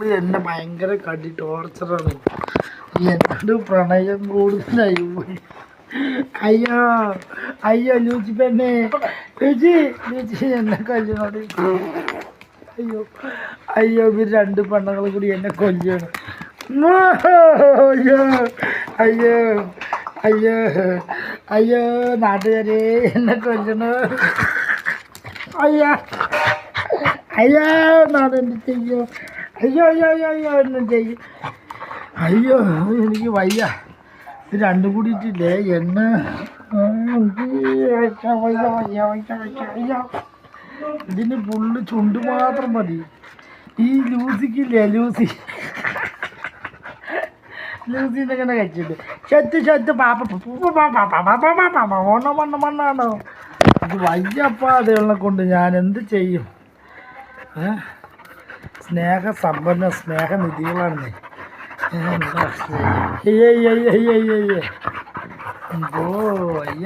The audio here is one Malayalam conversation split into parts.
എന്നെ ഭയങ്കര കടി ടോർച്ചറാണ്. എന്നോട് പ്രണയം കൂടുതലായി പോയി. അയ്യോ അയ്യോ ലൂച്ചി പെണ്ണെ, ലൂച്ചി ലൂച്ചി എന്നെ കൊല്ലണോട്. അയ്യോ അയ്യോ ഇവർ രണ്ട് പെണ്ണുങ്ങളും കൂടി എന്നെ കൊല്ലാണ്. അയ്യോ അയ്യോ അയ്യോ അയ്യോ നാട്ടുകാരെ എന്നെ കൊല്ലണ. അയ്യോ അയ്യോ നാട് എന്ത് ചെയ്യോ. അയ്യോ അയ്യോ അയ്യോ അയ്യോ എന്നും ചെയ്യും. അയ്യോ എനിക്ക് വയ്യ. ഇത് രണ്ടും കൂടിയിട്ടില്ലേ എണ്ണ. ഇതിന് ഫുള്ള് ചുണ്ട് മാത്രം മതി. ഈ ലൂസിക്കില്ലേ ലൂസി ലൂസിനെങ്ങനെ കഴിച്ചിട്ട് ചെത്ത് ചെത്ത് പാപ്പ ഓണം മണ്ണ മണ്ണാണോ ഇത് വയ്യപ്പ. അതുകളെ കൊണ്ട് ഞാൻ എന്ത് ചെയ്യും? സ്നേഹസമ്പന്ന സ്നേഹനിധികളാണ്. എന്തോ വയ്യ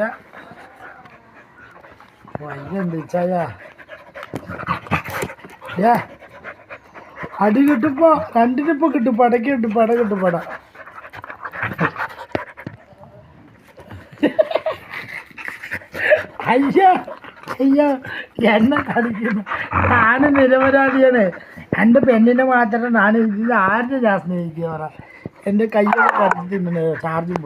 വയ്യ എന്ത് വെച്ചായ അടി കിട്ടുമ്പോ രണ്ടിനിപ്പോ കിട്ടും. പടക്ക് കിട്ടും, പട കിട്ടും, പട. അയ്യോ അയ്യോ എന്നെ കടിക്കുന്നു. ഞാന് നിരപരാധിയാണ്. എൻ്റെ പെണ്ണിനെ മാത്രം ഞാൻ ഇതിൽ ആരുടെ ഞാൻ സ്നേഹിക്കുക പറ. എൻ്റെ കയ്യൊക്കെ കടിച്ച് തിന്നണേ ചാർജും പോയി.